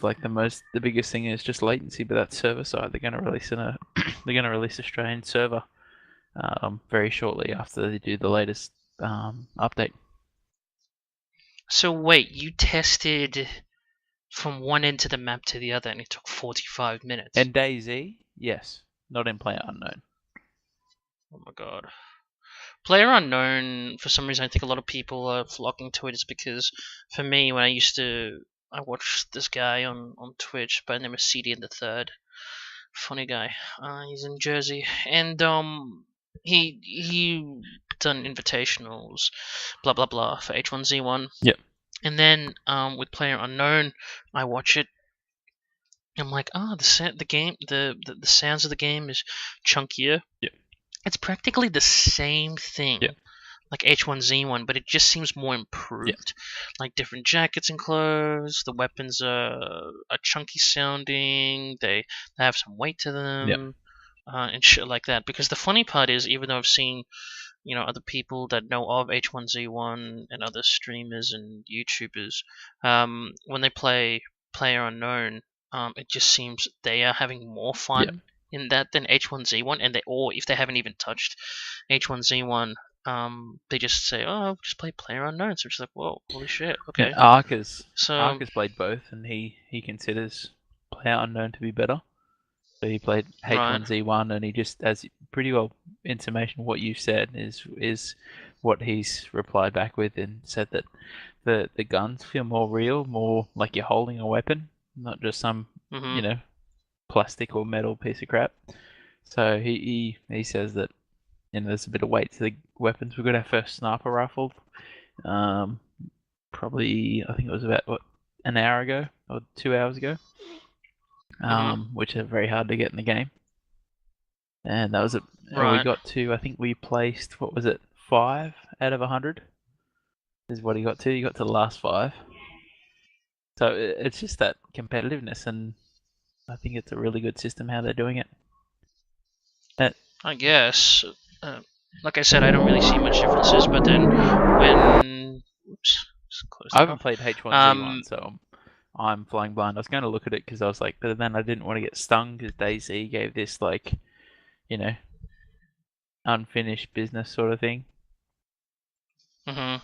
like the biggest thing is just latency, but that's server side. They're going to release a Australian server very shortly after they do the latest update. So wait, you tested from one end of the map to the other, and it took 45 minutes. And DayZ, yes, not in PlayerUnknown. Oh my god. PlayerUnknown, for some reason, I think a lot of people are flocking to it. Is because for me, when I watched this guy on Twitch by the name of CD in the Third. Funny guy. He's in Jersey, and he done invitationals, blah blah blah, for H1Z1. Yep. And then with PlayerUnknown, I watch it. I'm like, the sounds of the game is chunkier. Yep. It's practically the same thing, Yep. like H1Z1, but it just seems more improved. Yep. Like different jackets and clothes, the weapons are chunky sounding, they have some weight to them, Yep. And shit like that. Because the funny part is, even though I've seen, other people that know of H1Z1 and other streamers and YouTubers, when they play PlayerUnknown, it just seems they are having more fun in that than H1Z1, and if they haven't even touched H1Z1, they just say, "Oh, just play PlayerUnknown." So it's like, "Whoa, holy shit, okay." Yeah, Ark has So played both, and he considers PlayerUnknown to be better. So he played H1Z1, and he just, as pretty well intimation of what you said, is what he's replied back with, and said that the guns feel more real, more like you're holding a weapon, not just some plastic or metal piece of crap. So he says that there's a bit of weight to the weapons. We got our first sniper rifle, probably I think it was about an hour ago or 2 hours ago, which are very hard to get in the game. And that was it. Right. We got to, I think we placed, what was it, 5 out of 100 is what he got to. He got to the last 5. So it's just that competitiveness, and I think it's a really good system how they're doing it. I guess. Like I said, I don't really see much differences, but then when... Oops. I haven't played H1Z1, so I'm flying blind. I was going to look at it because I was like, but then I didn't want to get stung because DayZ gave this, like, unfinished business sort of thing. It's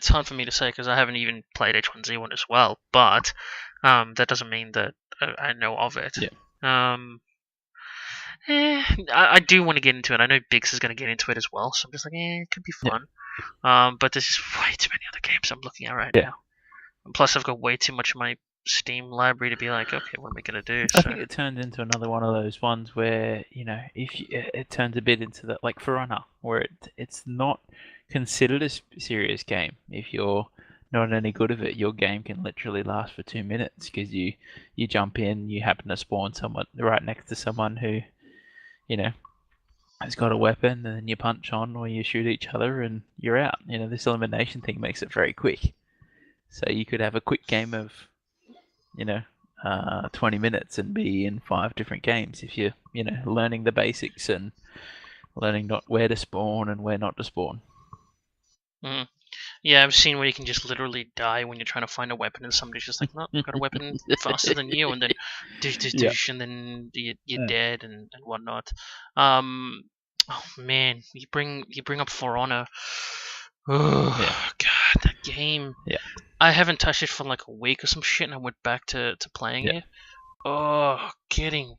hard for me to say because I haven't even played H1Z1 as well, but that doesn't mean that I know of it. Yeah. I do want to get into it. I know Biggs is going to get into it as well, so I'm just like, it could be fun. Yeah. But there's just way too many other games I'm looking at right now. And plus, I've got way too much of my Steam library to be like, okay, what am I going to do? I think it turns into another one of those ones where, it turns a bit into that, like For Honor, where it's not considered a serious game. If you're not any good at it, your game can literally last for 2 minutes because you jump in, you happen to spawn someone right next to someone who, has got a weapon, and then you punch on or you shoot each other and you're out. This elimination thing makes it very quick. So you could have a quick game of, 20 minutes and be in 5 different games if you're, learning the basics and learning not where to spawn and where not to spawn. Yeah, I've seen where you can just literally die when you're trying to find a weapon, and somebody's just like, "No, I've got a weapon faster than you," and then douche, and then you're dead and whatnot. Oh man, you bring up For Honor. Oh god, that game. Yeah. I haven't touched it for like a week or some shit, and I went back to playing it. Oh, getting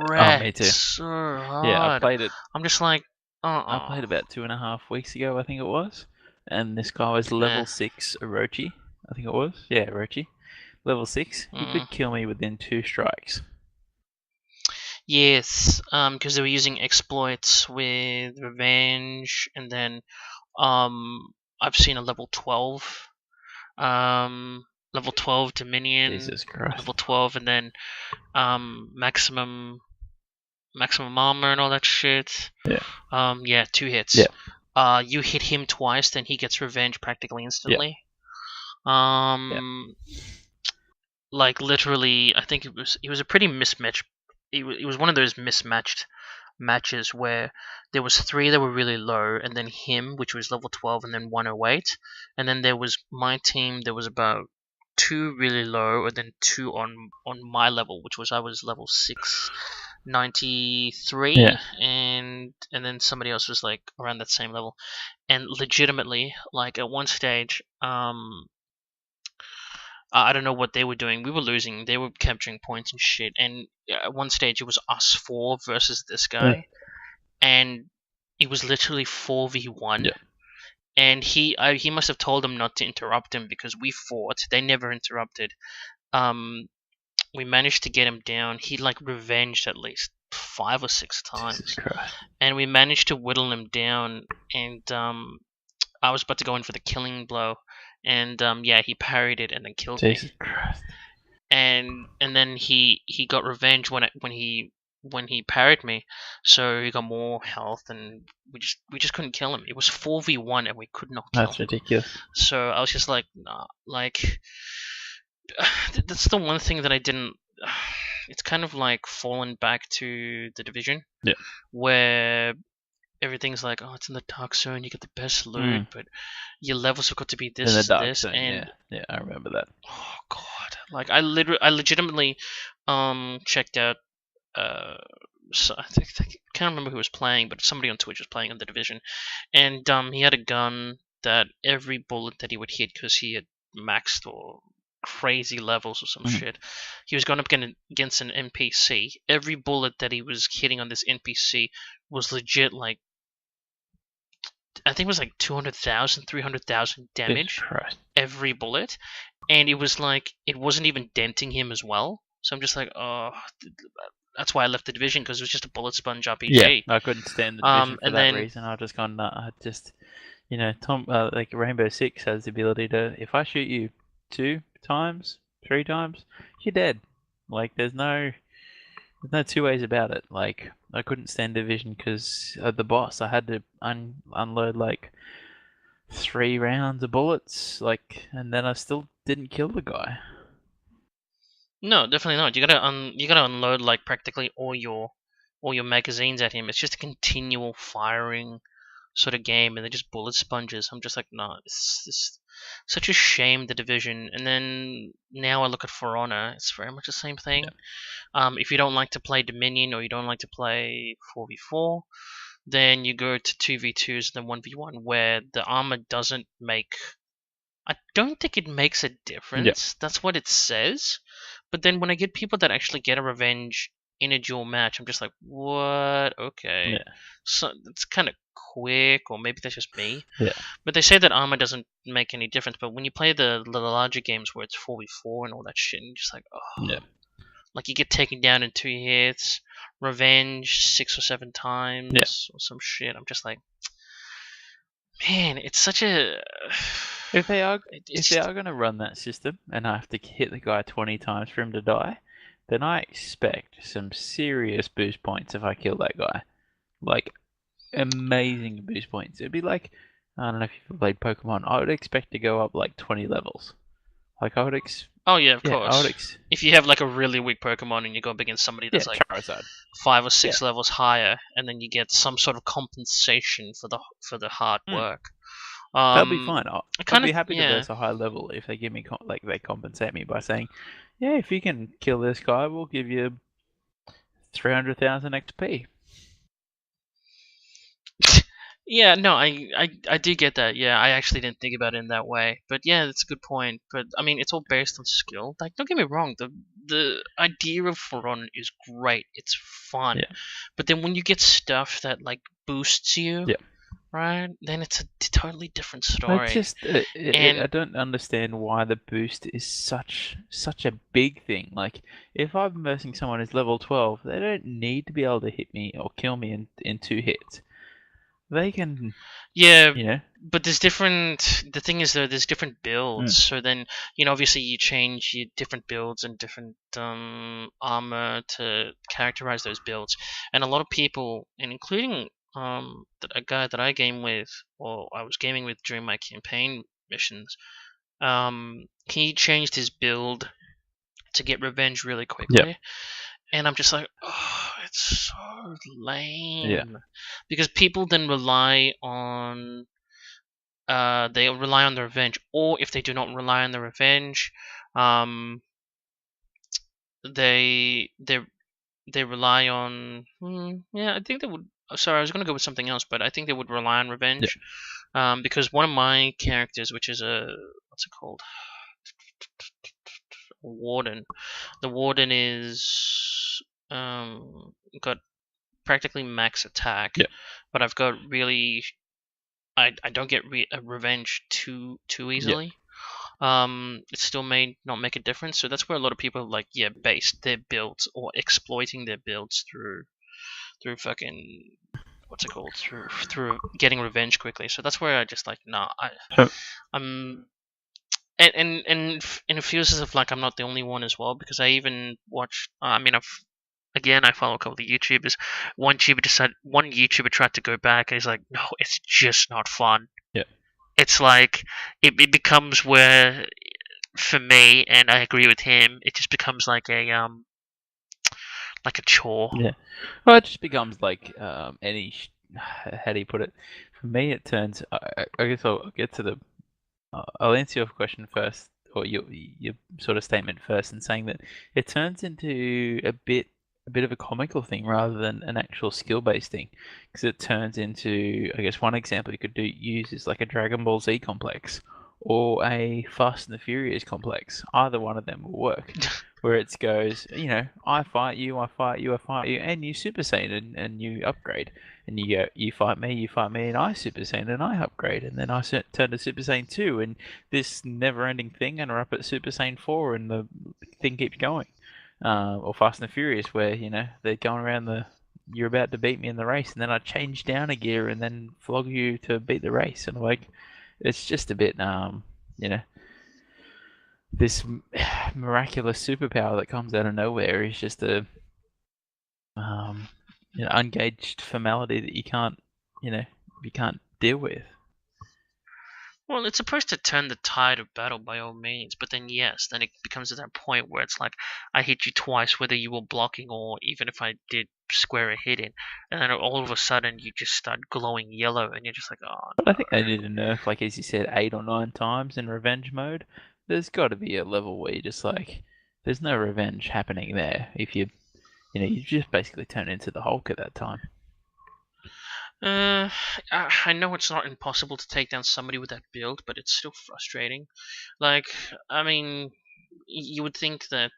wrecked. Me too. So hard. Yeah, I played it. I'm just like, I played about 2.5 weeks ago, I think it was. And this guy was level 6 Orochi, I think it was. Yeah, Orochi. Level 6. He could kill me within 2 strikes. Yes, because they were using exploits with Revenge, and then I've seen a level 12. Level 12 Dominion. Jesus Christ. Level 12, and then maximum armor and all that shit. Yeah. 2 hits. Yeah. You hit him twice, then he gets revenge practically instantly. Like literally, I think it was a pretty mismatched. It was one of those mismatched matches where there was 3 that were really low, and then him, which was level 12, and then 108, and then there was my team. There was about 2 really low, and then 2 on my level, which was I was level 693, Yeah. and then somebody else was like around that same level, and legitimately, like at one stage, I don't know what they were doing. We were losing. They were capturing points and shit. And at one stage, it was us 4 versus this guy, and it was literally 4v1. Yeah. And he must have told them not to interrupt him because we fought. They never interrupted. We managed to get him down. He like revenged at least 5 or 6 times, Jesus Christ. and we managed to whittle him down. And I was about to go in for the killing blow, and yeah, he parried it and then killed me. Jesus Christ. And then he got revenge when he parried me, so he got more health, and we just couldn't kill him. It was 4v1 and we could not kill That's him. ridiculous. So I was just like, nah, like that's the one thing that I didn't. It's kind of like fallen back to the Division, Yeah. where everything's like, oh, it's in the dark zone, you get the best loot, but your levels have got to be this, in the dark this, zone, and yeah, I remember that. oh god, like I legitimately checked out. So I can't remember who was playing, but somebody on Twitch was playing in the Division, and he had a gun that every bullet that he would hit, because he had maxed or crazy levels or some shit, he was going up against an NPC. Every bullet that he was hitting on this NPC was legit, like I think it was like 200,000, 300,000 damage every bullet, and it was like it wasn't even denting him as well. So I'm just like, oh, that's why I left the Division, because it was just a bullet sponge RPG. Yeah, I couldn't stand the Division for and that then, reason. I just gone, I just, you know, like Rainbow Six has the ability to, if I shoot you 2 times, 3 times, you're dead. Like there's no 2 ways about it. Like I couldn't stand Division because of the boss. I had to unload like 3 rounds of bullets, like, and then I still didn't kill the guy. No, definitely not. You gotta unload like practically all your magazines at him. It's just a continual firing sort of game, and they're just bullet sponges. I'm just like, no, it's such a shame, the Division. And then now I look at For Honor, it's very much the same thing. Yeah. If you don't like to play Dominion, or you don't like to play 4v4, then you go to 2v2s and then 1v1, where the armor doesn't make. I don't think it makes a difference. Yeah. That's what it says. But then when I get people that actually get a revenge in a dual match, I'm just like, what? Okay. Yeah. So it's kind of quick, or maybe that's just me. Yeah. But they say that armor doesn't make any difference. But when you play the larger games where it's 4v4 and all that shit, and you're just like, oh. Yeah. Like you get taken down in 2 hits, revenge 6 or 7 times, or some shit. I'm just like, man, it's such a. If they are going to run that system, and I have to hit the guy 20 times for him to die, then I expect some serious boost points if I kill that guy. Like, amazing boost points. It'd be like, I don't know if you've played Pokemon, I would expect to go up like 20 levels. Like, I would Oh yeah, of course. If you have like a really weak Pokemon and you go up against somebody that's like Charizard. 5 or 6 levels higher, and then you get some sort of compensation for the hard work. That'd be fine. I'd be happy to verse a high level if they give me they compensate me by saying, yeah, if you can kill this guy, we'll give you 300,000 XP. Yeah, no, I do get that. Yeah, I actually didn't think about it in that way. But yeah, that's a good point. But I mean, it's all based on skill. Like, don't get me wrong, the idea of For Honor is great. It's fun. Yeah. But then when you get stuff that like boosts you, right, then it's a totally different story. I don't understand why the boost is such a big thing. Like, if I'm versing someone who's level 12, they don't need to be able to hit me or kill me in 2 hits. They can, but there's different. The thing is, though, there's different builds. So then, obviously, you change your different builds and different armor to characterize those builds. And a lot of people, and including a guy that I game with, or I was gaming with during my campaign missions, he changed his build to get revenge really quickly. Yep. And I'm just like, oh, it's so lame. Yeah. Because people then rely on the revenge, or if they do not rely on the revenge, they rely on. Yeah, I think they would. Sorry, I was gonna go with something else, but I think they would rely on revenge. Because one of my characters, which is what's it called? Warden. The warden is got practically max attack, but I've got really I don't get revenge too easily. It still may not make a difference, so that's where a lot of people like base their builds or exploiting their builds through fucking what's it called through getting revenge quickly. So that's where I just like I'm and it feels as if like I'm not the only one as well, because I even watch. I mean, I follow a couple of YouTubers. One YouTuber tried to go back, and he's like, "No, it's just not fun." Yeah. It's like it becomes where, for me, and I agree with him, it just becomes like a chore. Yeah. Well, it just becomes like any. How do you put it? For me, it turns. I guess I'll get to the. I'll answer your question first, or your sort of statement first, in saying that it turns into a bit of a comical thing rather than an actual skill-based thing, because it turns into, I guess, one example you could use is like a Dragon Ball Z complex or a Fast and the Furious complex. Either one of them will work. Where it goes, I fight you, I fight you, I fight you, and you Super Saiyan and you upgrade. And you go, you fight me, and I Super Saiyan and I upgrade. And then I turn to Super Saiyan 2, and this never-ending thing, and we're up at Super Saiyan 4, and the thing keeps going. Or Fast and the Furious, where, they're going around you're about to beat me in the race, and then I change down a gear and then flog you to beat the race. And like, it's just a bit, this miraculous superpower that comes out of nowhere is just a ungauged formality that you can't deal with. Well, it's supposed to turn the tide of battle by all means, but then then it becomes at that point where it's like, I hit you twice, whether you were blocking or even if I did square a hit in, and then all of a sudden you just start glowing yellow, and you're just like, oh. But I think they need a nerf, like as you said, 8 or 9 times in revenge mode. There's got to be a level where you just like, there's no revenge happening there if you just basically turn into the Hulk at that time. I know it's not impossible to take down somebody with that build, but it's still frustrating. Like, I mean, you would think that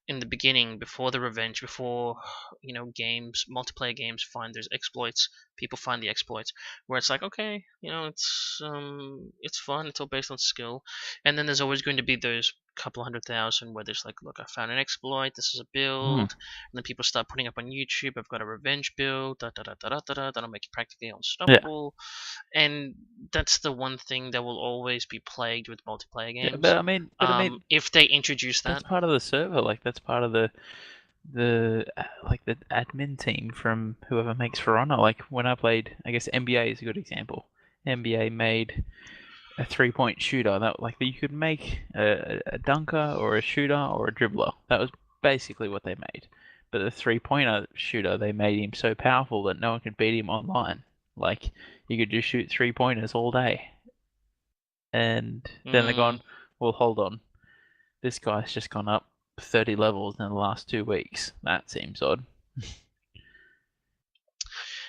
in the beginning, before the revenge, before multiplayer games find there's exploits, people find the exploits, where it's like, okay, it's fun, it's all based on skill, and then there's always going to be those couple 100,000 where there's like, look, I found an exploit, this is a build, and then people start putting up on YouTube, I've got a revenge build, that'll make you practically unstoppable, and that's the one thing that will always be plagued with multiplayer games. Yeah, I mean, if they introduce that, that's part of the server, like that's part of the admin team from whoever makes For Honor. Like when I played, I guess NBA is a good example. NBA made a 3-point shooter that you could make a dunker or a shooter or a dribbler. That was basically what they made. But the 3-pointer shooter, they made him so powerful that no one could beat him online. Like you could just shoot 3-pointers all day. And then they're gone, well, hold on. This guy's just gone up 30 levels in the last 2 weeks. That seems odd.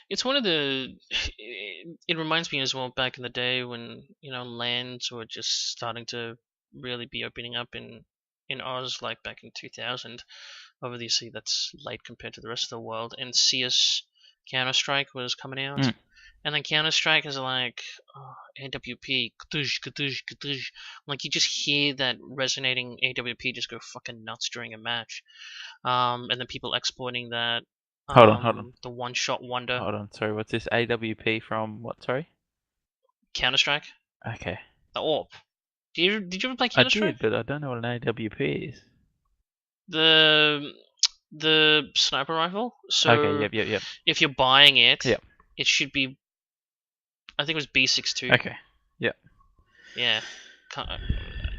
It's one of the. It reminds me as well back in the day when lands were just starting to really be opening up in Oz, like back in 2000. Obviously, that's late compared to the rest of the world. And CS Counter-Strike was coming out, and then Counter-Strike is like AWP, katush, katush, katush. Like you just hear that resonating AWP just go fucking nuts during a match, and then people exporting that. Hold on. The one-shot wonder. Hold on, sorry, what's this? AWP from what, sorry? Counter-Strike. Okay. The AWP. Did you ever play Counter-Strike? I did, but I don't know what an AWP is. The sniper rifle. So okay, yep. If you're buying it, yep, it should be. I think it was B62. Okay. Yep. Yeah.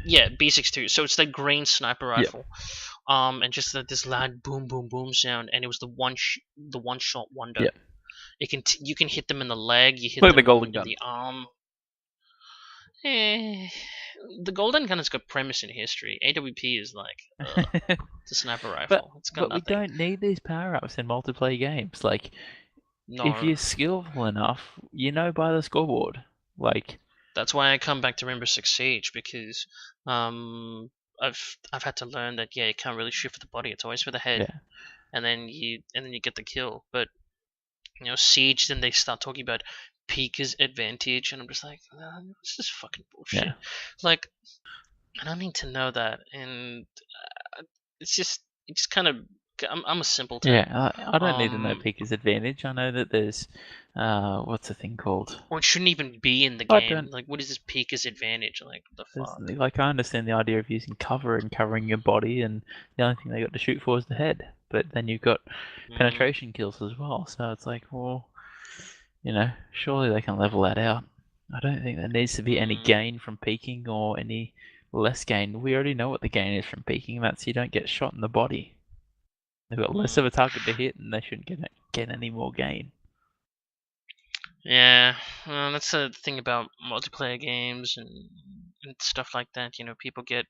Yeah, B62. So it's that green sniper rifle. and just this loud boom, boom, boom sound, and it was the one shot wonder. Yeah. You can hit them in the leg, you hit Like them the golden in gun. the arm. The golden gun has got premise in history. AWP is like the sniper rifle. It's got But nothing. we don't need these power-ups in multiplayer games. Like, No. if you're skillful enough, you know by the scoreboard. Like, that's why I come back to Rainbow Six Siege, because I've had to learn that you can't really shoot for the body. It's always for the head, yeah, and then you get the kill. But Siege, then they start talking about Pika's advantage, and I'm just like, this is fucking bullshit. Yeah. Like, I don't need to know that, and it's just kind of. I'm a simpleton. Yeah, I don't need to know Pika's advantage. I know that there's, what's the thing called? Or it shouldn't even be in the I game. don't- Like, what is this Pika's advantage? Like, the fuck? Like, I understand the idea of using cover and covering your body, and the only thing they got to shoot for is the head. But then you've got penetration kills as well, so it's like, well, surely they can level that out. I don't think there needs to be any gain from peeking or any less gain. We already know what the gain is from peeking. That's you don't get shot in the body. They've got less of a target to hit, and they shouldn't get any more gain. Yeah, that's the thing about multiplayer games and stuff like that. People get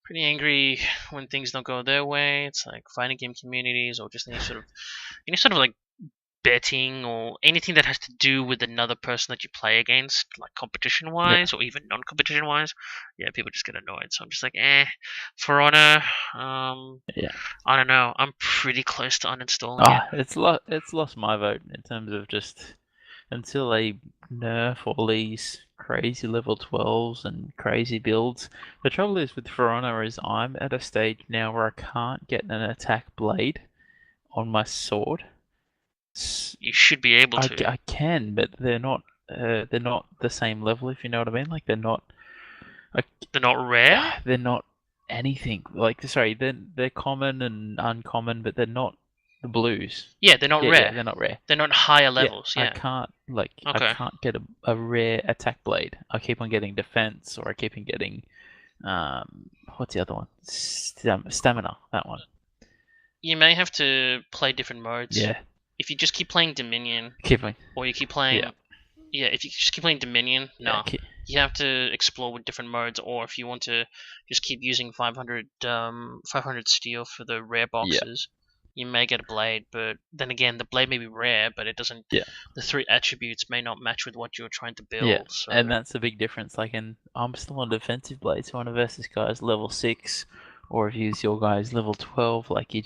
pretty angry when things don't go their way. It's like fighting game communities, or just any sort of like betting or anything that has to do with another person that you play against, like competition wise or even non-competition wise. Yeah, people just get annoyed. So I'm just like, For Honor, I don't know. I'm pretty close to uninstalling it. It's lost my vote in terms of just until they nerf all these crazy level 12s and crazy builds. The trouble is with For Honor is I'm at a stage now where I can't get an attack blade on my sword. You should be able to. I can, but they're not the same level, if you know what I mean. Like they're not rare. They're not anything. Like sorry, they're common and uncommon, but they're not the blues. Yeah, they're not rare. Yeah, they're not rare. They're not higher levels. Yeah. I can't get a rare attack blade. I keep on getting defense, or I keep on getting what's the other one? Stamina. That one. You may have to play different modes. Yeah. If you just keep playing Dominion, or you keep playing, if you just keep playing Dominion, you have to explore with different modes. Or if you want to just keep using 500 steel for the rare boxes, you may get a blade. But then again, the blade may be rare, but it doesn't. Yeah. The 3 attributes may not match with what you're trying to build. Yeah, so. And that's the big difference. Like, I'm still on defensive blade, so I want to versus guys level 6, or if you use your guys level 12, like you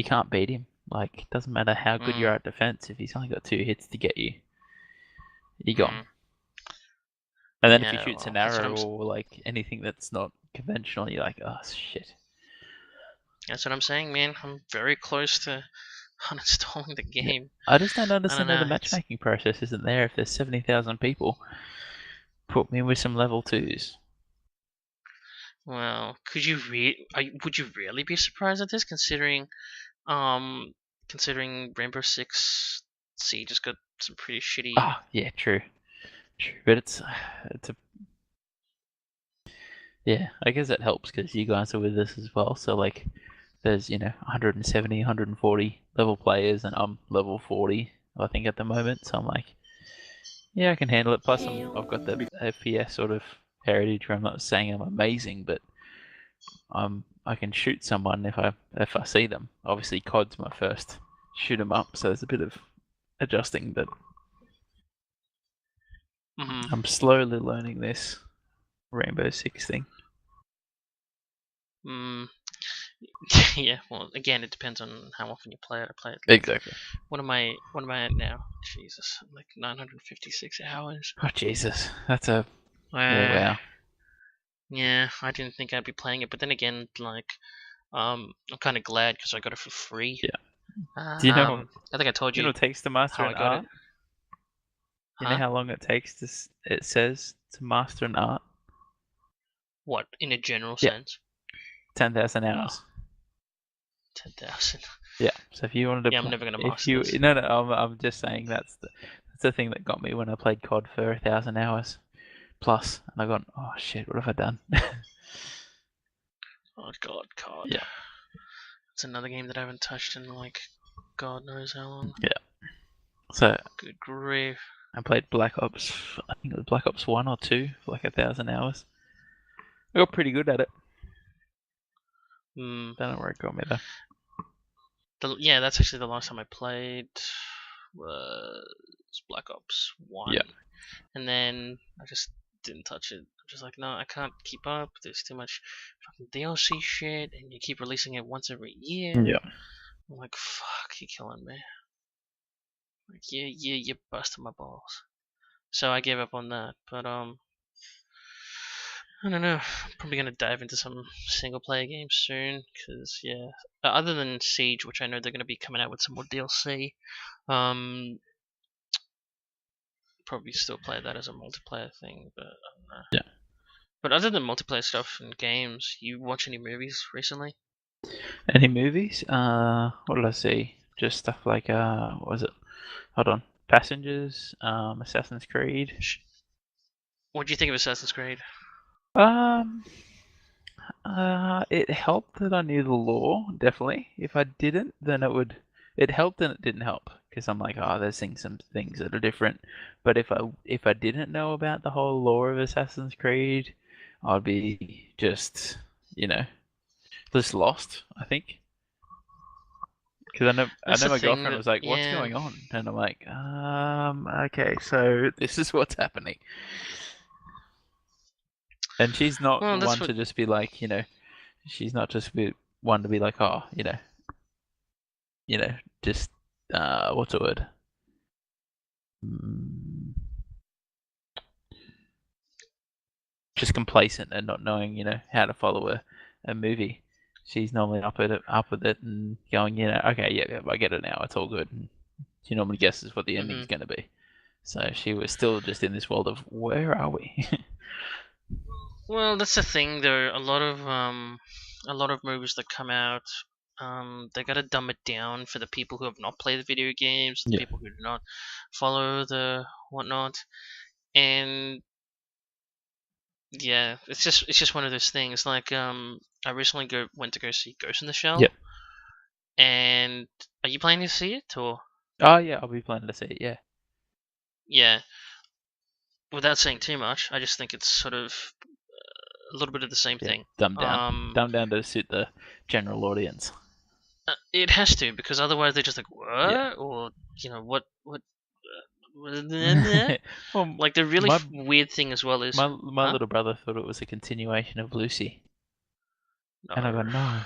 can't beat him. Like, it doesn't matter how good you are at defense, if he's only got 2 hits to get you, you're gone. And then if he shoots an arrow or like anything that's not conventional, you're like, oh shit. That's what I'm saying, man. I'm very close to uninstalling the game. I just don't understand how the matchmaking process isn't there. If there's 70,000 people, put me with some level 2s. Well, would you really be surprised at this, considering Rainbow Six Siege just got some pretty shitty. Yeah, true, but it's yeah. I guess that helps because you guys are with us as well. So like, there's 170, 140 level players, and I'm level 40, I think at the moment. So I'm like, yeah, I can handle it. Plus, I've got the FPS sort of heritage where I'm not saying I'm amazing, but I can shoot someone if I see them. Obviously, COD's my first shoot 'em up, so there's a bit of adjusting, but I'm slowly learning this Rainbow Six thing. Yeah, well, again, it depends on how often you play it. I play it. Exactly. What am I at now? Jesus, I'm like 956 hours. Oh Jesus, that's a wow. Yeah, I didn't think I'd be playing it, but then again, like, I'm kind of glad because I got it for free. Yeah. Do you know? I think I told you. You know what it takes to master an art? You know how long it takes it says to master an art? What, in a general sense? 10,000 hours. 10,000. Yeah. So if you wanted to, I'm never gonna master this. No, I'm just saying that's the thing that got me when I played COD for 1,000 hours plus, and I got, oh shit, what have I done? Oh God. Yeah. It's another game that I haven't touched in like God knows how long. Yeah. So Good grief. I played Black Ops. I think it was Black Ops 1 or 2 for like 1,000 hours. I got pretty good at it. Don't know where it got me though. Yeah, that's actually the last time I played was Black Ops 1. Yeah. And then I just didn't touch it. I'm just like, no, I can't keep up. There's too much fucking DLC shit, and you keep releasing it once every year. Yeah. I'm like, fuck, you're killing me. Like, you're busting my balls. So I gave up on that. But I don't know. I'm probably gonna dive into some single player games soon, because yeah. Other than Siege, which I know they're gonna be coming out with some more DLC, probably still play that as a multiplayer thing. But I don't know. Yeah. But other than multiplayer stuff and games, you watch any movies recently? Any movies? What did I see? Just stuff like what was it? Hold on. Passengers, Assassin's Creed. What do you think of Assassin's Creed? It helped that I knew the lore, definitely. If I didn't, then it helped and it didn't help. Because I'm like, oh, there's some things that are different. But if I didn't know about the whole lore of Assassin's Creed, I'd be just, just lost, I think. Because I know my girlfriend was like, "What's going on?" And I'm like, okay, so this is what's happening." And she's not one to just be like, she's not just one to be like, oh, just what's the word? Just complacent and not knowing, how to follow a movie. She's normally up with it and going, okay, yeah, I get it now. It's all good. And she normally guesses what the ending's going to be. So she was still just in this world of where are we? Well, that's the thing. There are a lot of movies that come out. They gotta dumb it down for the people who have not played the video games, the people who do not follow the whatnot, and yeah, it's just one of those things. Like I recently went to go see Ghost in the Shell. Yeah. And are you planning to see it or? Oh yeah, I'll be planning to see it. Yeah. Yeah. Without saying too much, I just think it's sort of a little bit of the same thing. Dumbed down to suit the general audience. It has to, because otherwise they're just like, what? Yeah. Or what? Well, like the really weird thing as well is my little brother thought it was a continuation of Lucy. No. And I go, no.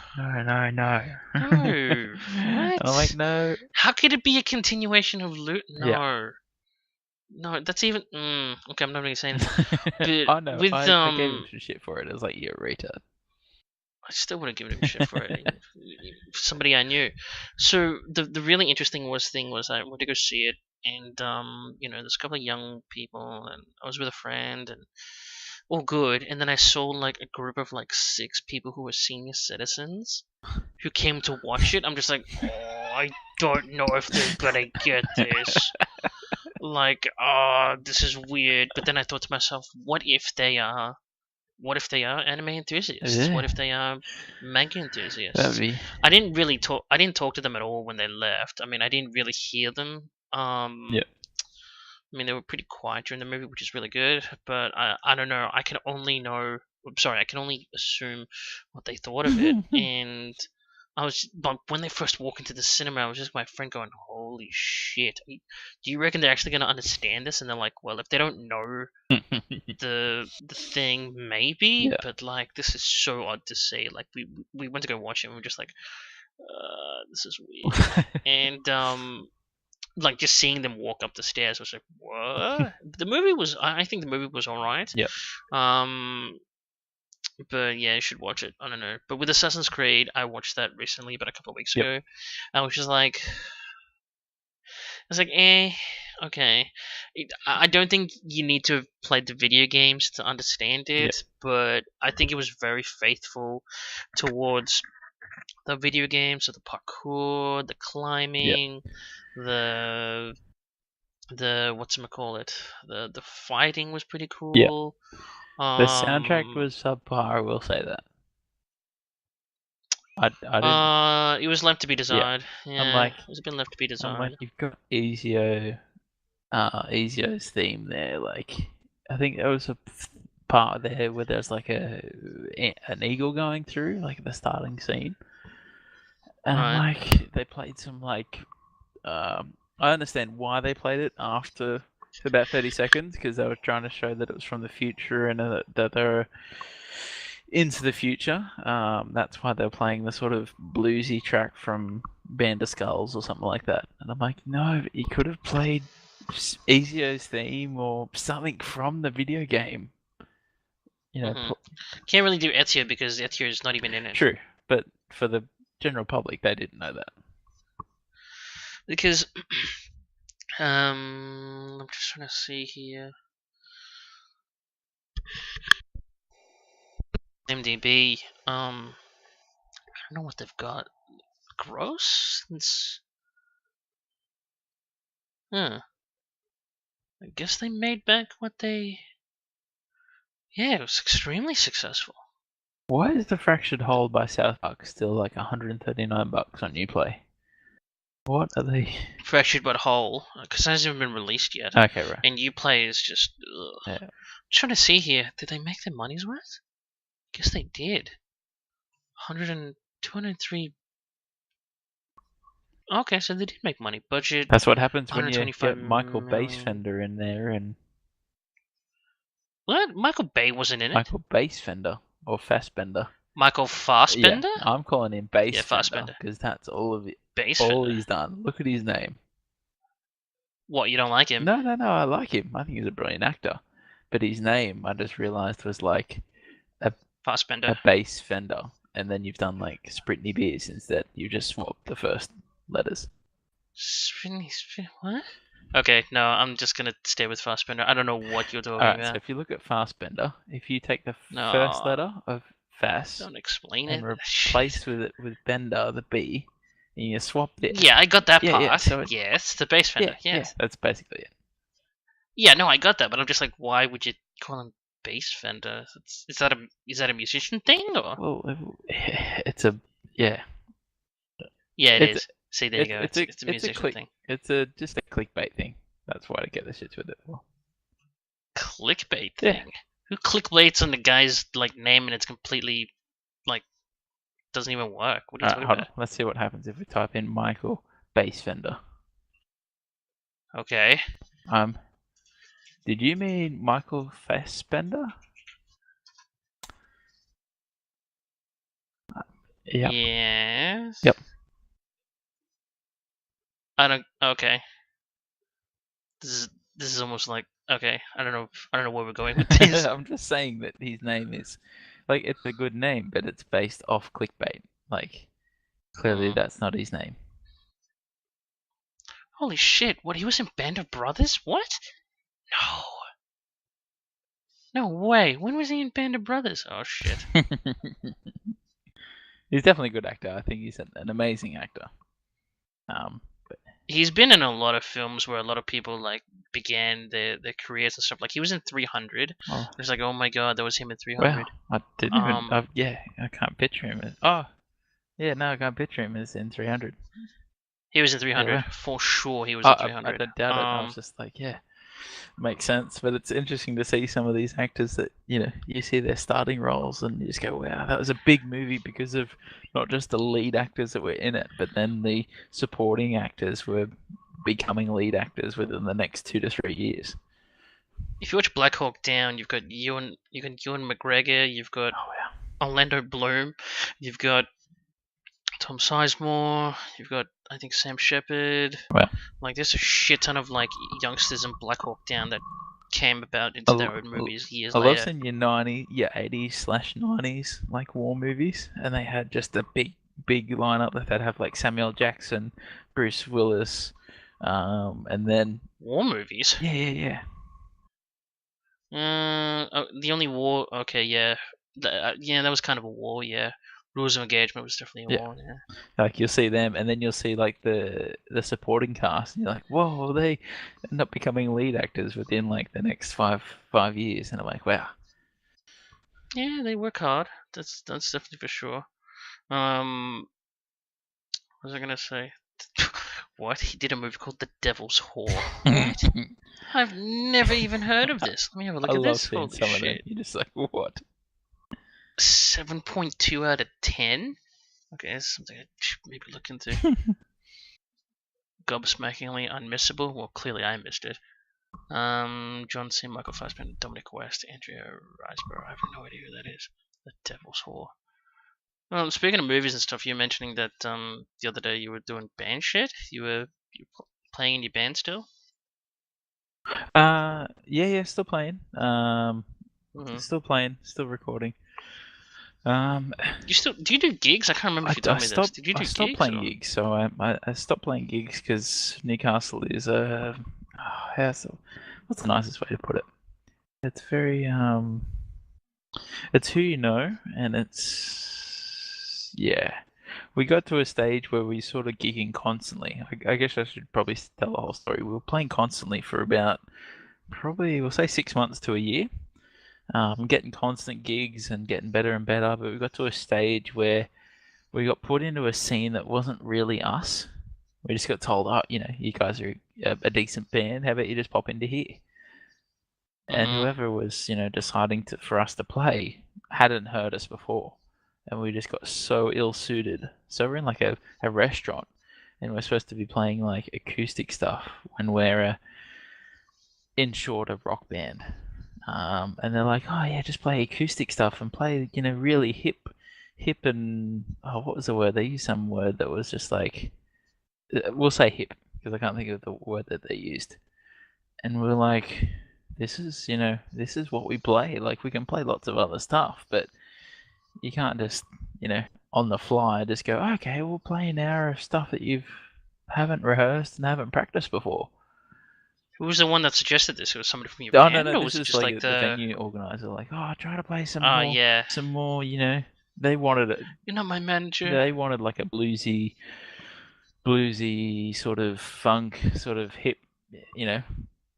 No. What? I'm like, no. How could it be a continuation of Lucy? No. Yeah. No, that's even. Okay, I'm not going to say anything. But I know. I gave him some shit for it. It was like, you're a retard. I still would have given him shit for it. Somebody I knew. So the really interesting thing was I went to go see it, and there's a couple of young people, and I was with a friend, and all good. And then I saw like a group of like 6 people who were senior citizens who came to watch it. I'm just like, oh, I don't know if they're gonna get this. Like, this is weird. But then I thought to myself, what if they are anime enthusiasts? Yeah. What if they are manga enthusiasts? I didn't talk to them at all when they left. I mean, I didn't really hear them. Yeah. I mean, they were pretty quiet during the movie, which is really good. But I don't know. I can only assume what they thought of it. And but when they first walked into the cinema, I was just my friend going, "Holy shit! Do you reckon they're actually gonna understand this?" And they're like, "Well, if they don't know the thing, maybe." Yeah. But like, this is so odd to see. Like, we went to go watch it, and we were just like, "This is weird." And like just seeing them walk up the stairs was like, "What?" I think the movie was alright. Yeah. But yeah, you should watch it. I don't know. But with Assassin's Creed, I watched that recently, about a couple of weeks ago. I was just like, okay. I don't think you need to have played the video games to understand it, but I think it was very faithful towards the video games, so the parkour, the climbing, the whatchamacallit, the fighting was pretty cool. The soundtrack was subpar, I will say that. I didn't. It was left to be desired. Yeah, I'm like, it was a bit left to be desired. I'm like, you've got Ezio's theme there. Like, I think there was a part there where there's like an eagle going through, like the starting scene, and I'm like, they played some like, I understand why they played it after about 30 seconds because they were trying to show that it was from the future and that they're into the future. That's why they're playing the sort of bluesy track from Band of Skulls or something like that. And I'm like, no, you could have played Ezio's theme or something from the video game. You know, can't really do Ezio because Ezio is not even in it. True, but for the general public, they didn't know that. Because I'm just trying to see here. MDB. I don't know what they've got. Gross? Huh. I guess they made back what they. Yeah, it was extremely successful. Why is the Fractured Hold by South Park still like $139 on Uplay? What are they? Fractured but Whole, because it hasn't been released yet. Okay, right. And Uplay is just. Ugh. Yeah. I'm trying to see here. Did they make their money's worth? Guess they did. 203. Okay, so they did make money. Budget. That's what happens when you get Michael Basefender in there and. What? Michael Bay wasn't in it. Michael Basefender or Fassbender. Michael Fassbender? Yeah, I'm calling him Basefender. Yeah, Fassbender. Because that's all of it. Basefender. All he's done. Look at his name. What, you don't like him? No, I like him. I think he's a brilliant actor. But his name, I just realised, was like a Fassbender. A Basefender. And then you've done like Spritney Beers instead. You just swapped the first letters. Spritney, what? Okay, no, I'm just gonna stay with Fassbender. I don't know what you're talking about. So if you look at Fassbender, if you take the first letter of Fass, don't explain and it. replace with Bender, the B, and you swap it. Yeah, I got that part. Yeah, so yes, the Basefender. Yes, that's basically it. Yeah, no, I got that, but I'm just like, why would you call him Basefender? Is that a musician thing or? Well, it's a Yeah, it is. See, there you go. It's a musician thing. It's just a clickbait thing. That's why I get the shits with it for. Clickbait thing? Who clickbaits on the guy's like name and it's completely like doesn't even work? What are you talking about? Let's see what happens if we type in Michael Basefender. Okay. Did you mean Michael Fassbender? Yep. Yes. Yep. Okay. This is almost like okay. I don't know where we're going with this. I'm just saying that his name is like it's a good name, but it's based off clickbait. Like clearly that's not his name. Holy shit! What, he was in Band of Brothers? What? No way. When was he in Band of Brothers? Oh shit. He's definitely a good actor. I think he's an amazing actor. He's been in a lot of films where a lot of people like began their careers and stuff. Like he was in 300. Oh. It's like, oh my god, that was him in 300. Wow. I didn't even. I can't picture him. I can't picture him as in 300. He was in 300 for sure. He was in 300. I don't doubt it. I was just like, makes sense. But it's interesting to see some of these actors that you see their starting roles and you just go, wow, that was a big movie because of not just the lead actors that were in it, but then the supporting actors were becoming lead actors within the next 2 to 3 years. If you watch Black Hawk Down, you've got Ewan McGregor, you've got Orlando Bloom, you've got Tom Sizemore, you've got I think Sam Shepard. Wow. Like there's a shit ton of like youngsters in Black Hawk Down that came about into their own movies years later. I love seeing your 80s/90s like war movies, and they had just a big lineup that they'd have like Samuel Jackson, Bruce Willis, and then war movies. Yeah. The only war. Okay, yeah. That was kind of a war. Yeah. Rules of Engagement was definitely a war. Yeah. Like you'll see them, and then you'll see like the supporting cast, and you're like, whoa, they end up becoming lead actors within like the next five years, and I'm like, wow. Yeah, they work hard. That's definitely for sure. What was I gonna say? What? He did a movie called The Devil's Whore. What? I've never even heard of this. Let me have a look at this. Seeing Holy some shit. of them. You're just like, what? 7.2 out of 10? Okay, that's something I should maybe look into. Gobsmackingly unmissable. Well, clearly I missed it. John C. Michael Fassbender, Dominic West, Andrea Riseborough. I have no idea who that is. The Devil's Whore. Well, speaking of movies and stuff, you were mentioning that the other day you were doing band shit. You were playing in your band still? Yeah, still playing. Still playing, still recording. Do you do gigs? I can't remember if you told me this. Did you do gigs? I stopped playing gigs, so I stopped playing gigs because Newcastle is what's the nicest way to put it? It's very it's who you know, and it's we got to a stage where we sort of gigging constantly. I guess I should probably tell the whole story. We were playing constantly for about probably, we'll say 6 months to a year. Getting constant gigs and getting better and better, but we got to a stage where we got put into a scene that wasn't really us. We just got told, oh, you guys are a decent band, how about you just pop into here? And whoever was, deciding for us to play hadn't heard us before. And we just got so ill-suited. So we're in like a restaurant, and we're supposed to be playing like acoustic stuff when we're in short a rock band. And they're like, oh yeah, just play acoustic stuff and play, really hip and, what was the word? They used some word that was just like, we'll say hip, because I can't think of the word that they used. And we're like, this is what we play. Like, we can play lots of other stuff, but you can't just, on the fly, just go, okay, we'll play an hour of stuff that you haven't rehearsed and haven't practiced before. Who was the one that suggested this? It was somebody from your band? No, this is just like the venue organizer. Like, try to play some more. Yeah. Some more, They wanted it. You're not my manager. They wanted like a bluesy sort of funk, sort of hip,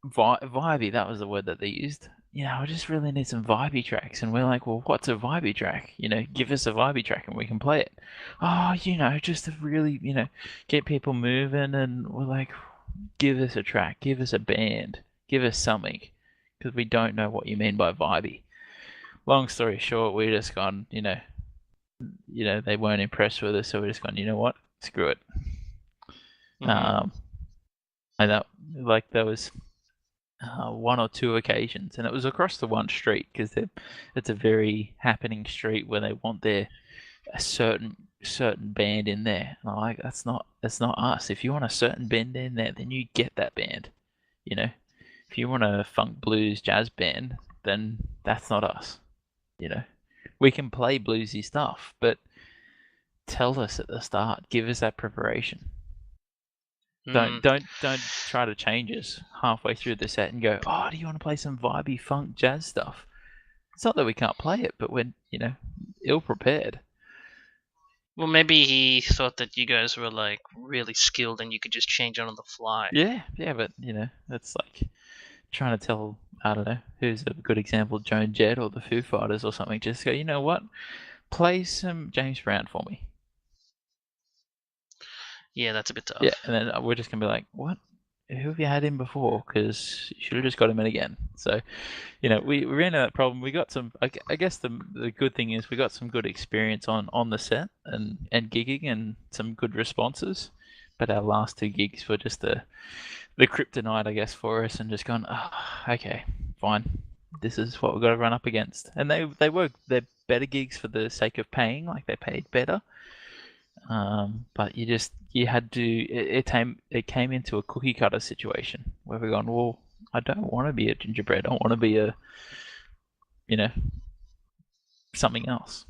vibey. That was the word that they used. I just really need some vibey tracks. And we're like, well, what's a vibey track? Give us a vibey track and we can play it. Oh, just to really, get people moving. And we're like, give us a track, give us a band, give us something, because we don't know what you mean by vibey. Long story short, we just gone, they weren't impressed with us, so we just gone, you know what, screw it. And that was one or two occasions, and it was across the one street, because it's a very happening street where they want a certain band in there. And I'm like, that's not us. If you want a certain band in there, then you get that band. If you want a funk blues jazz band, then that's not us. We can play bluesy stuff, but tell us at the start. Give us that preparation. Don't try to change us halfway through the set and go, oh, do you want to play some vibey funk jazz stuff? It's not that we can't play it, but we're ill prepared. Well, maybe he thought that you guys were like really skilled and you could just change it on the fly. Yeah, but that's like trying to tell, I don't know, who's a good example, Joan Jett or the Foo Fighters or something. Just go, you know what? Play some James Brown for me. Yeah, that's a bit tough. Yeah, and then we're just gonna be like, what? Who have you had in before? Because you should have just got him in again. So, we ran into that problem. We got some. I guess the good thing is we got some good experience on the set and gigging and some good responses. But our last two gigs were just the kryptonite, I guess, for us, and just gone, okay, fine. This is what we've got to run up against. And they're better gigs for the sake of paying, like they paid better. But you had to. It came into a cookie cutter situation where we're going, well, I don't want to be a gingerbread. I want to be a, something else.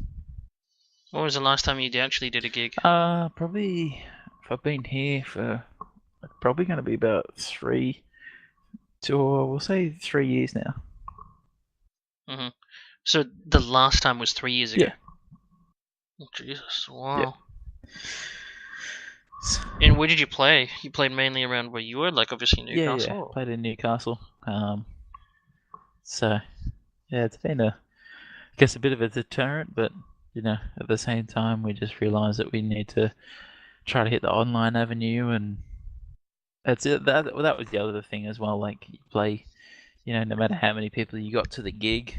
When was the last time you actually did a gig? Probably. If I've been here for, probably going to be about 3 years now. Mm-hmm. So the last time was 3 years ago. Yeah. Oh, Jesus, wow. Yeah. And where did you play? You played mainly around where you were, like obviously Newcastle? Yeah, played in Newcastle. So, yeah, it's been I guess a bit of a deterrent, but at the same time, we just realised that we need to try to hit the online avenue, and that's it. That was the other thing as well. Like you play, no matter how many people you got to the gig,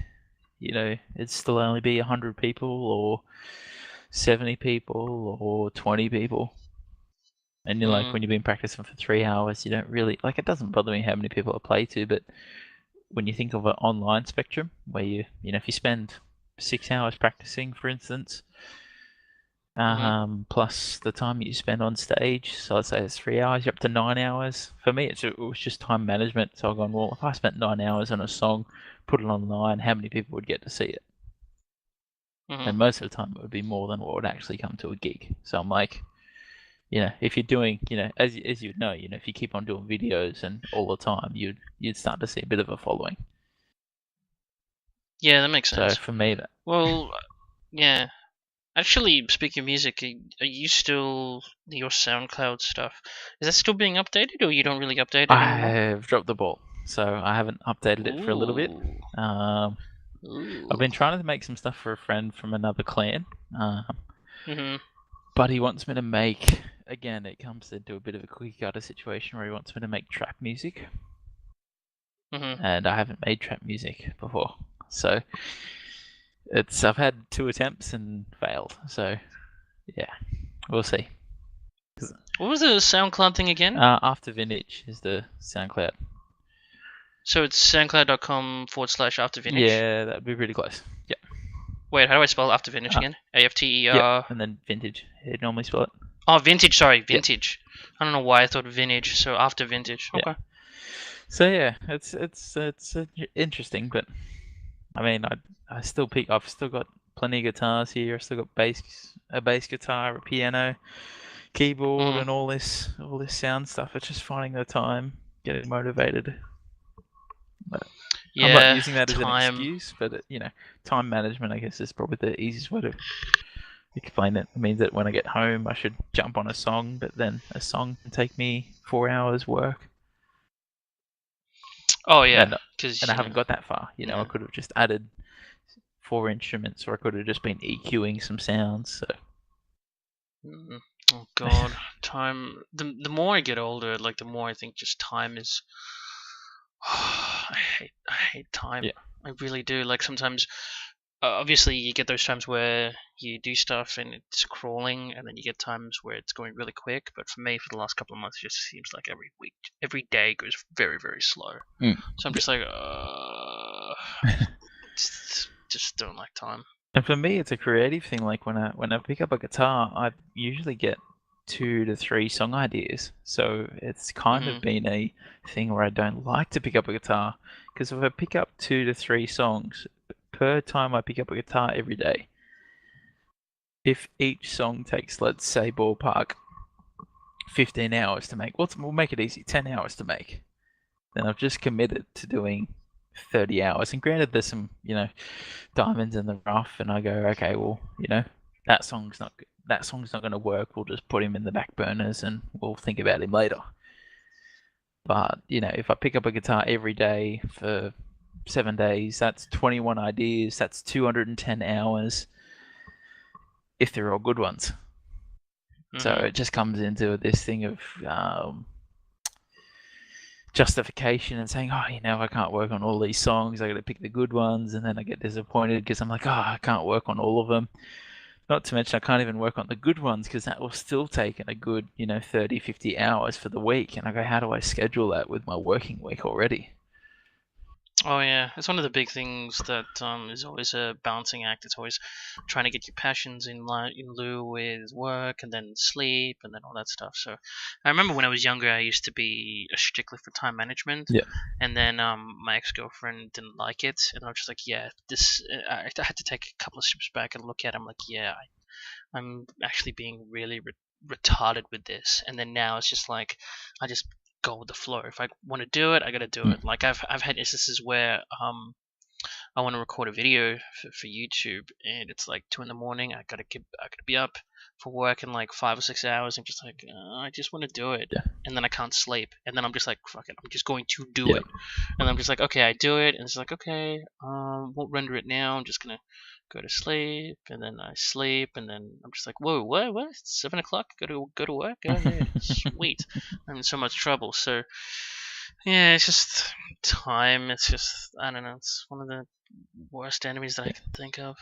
it'd still only be 100 people or 70 people or 20 people. And you're like, when you've been practicing for 3 hours, you don't really like. It doesn't bother me how many people I play to, but when you think of an online spectrum, where if you spend 6 hours practicing, for instance, plus the time you spend on stage, so I'd say it's 3 hours, you're up to 9 hours. For me, it was just time management. So I've gone, well, if I spent 9 hours on a song, put it online, how many people would get to see it? And most of the time, it would be more than what would actually come to a gig. So I'm like, if you're doing, as you'd know, if you keep on doing videos and all the time, you'd start to see a bit of a following. Yeah, that makes sense. So for me, well, yeah. Actually, speaking of music, are you still your SoundCloud stuff? Is that still being updated, or you don't really update it anymore? I have dropped the ball, so I haven't updated it for a little bit. I've been trying to make some stuff for a friend from another clan, but he wants me to make. Again, it comes into a bit of a cookie cutter situation where he wants me to make trap music, and I haven't made trap music before, so. I've had 2 attempts and failed, so yeah, we'll see. What was the SoundCloud thing again? After Vintage is the SoundCloud. So it's soundcloud.com/after vintage? Yeah, that'd be pretty close. Yeah. Wait, how do I spell after vintage again? AFTER. Yeah, and then vintage. You'd normally spell it. Oh, vintage. Sorry, vintage. Yeah. I don't know why I thought vintage. So after vintage. Okay. Yeah. So yeah, it's interesting, but I mean, I've still got plenty of guitars here. I've still got a bass guitar, a piano, keyboard, and all this sound stuff. It's just finding the time, getting motivated. But I'm not using that as an excuse, but time management, I guess, is probably the easiest way to explain it. It means that when I get home, I should jump on a song, but then a song can take me 4 hours work. Oh yeah, and I haven't got that far. I could have just added 4 instruments, or I could have just been EQing some sounds. So. Oh god, time. The more I get older, like the more I think just time is. I hate time. Yeah. I really do. Like sometimes, obviously, you get those times where you do stuff and it's crawling, and then you get times where it's going really quick. But for me, for the last couple of months, it just seems like every day goes very, very slow. So I'm just like, just don't like time. And for me, it's a creative thing. Like when I pick up a guitar, I usually get 2 to 3 song ideas. So it's kind of been a thing where I don't like to pick up a guitar, because if I pick up 2 to 3 songs per time I pick up a guitar every day, if each song takes, let's say, ballpark 15 hours to make, we'll make it easy, 10 hours to make, then I've just committed to doing 30 hours. And granted, there's some, diamonds in the rough, and I go, okay, well, that song's not going to work. We'll just put him in the back burners and we'll think about him later. But, if I pick up a guitar every day for 7 days, that's 21 ideas, that's 210 hours, if they're all good ones. So it just comes into this thing of justification and saying, I can't work on all these songs, I got to pick the good ones, and then I get disappointed because I'm like, I can't work on all of them. Not to mention I can't even work on the good ones because that will still take a good 30, 50 hours for the week, and I go, how do I schedule that with my working week already? Oh yeah, it's one of the big things that is always a balancing act. It's always trying to get your passions in lieu with work, and then sleep, and then all that stuff. So I remember when I was younger, I used to be a stickler for time management. Yeah. And then my ex-girlfriend didn't like it, and I was just like, yeah, this. I had to take a couple of steps back and look at it. I'm like, yeah, I'm actually being really retarded with this. And then now it's just like, I just go with the flow. If I want to do it, I gotta do it. Like I've had instances where I want to record a video for YouTube, and it's like 2 a.m. I gotta be up for work in like 5 or 6 hours. I'm just like, I just want to do it, and then I can't sleep, and then I'm just like, fuck it, I'm just going to do it, and I'm just like, okay, I do it, and it's like, okay, won't render it now. I'm just gonna go to sleep, and then I sleep, and then I'm just like, whoa, what? It's 7 o'clock? Go to work? Oh yeah, sweet. I'm in so much trouble. So yeah, it's just time. It's just, I don't know. It's one of the worst enemies that I can think of.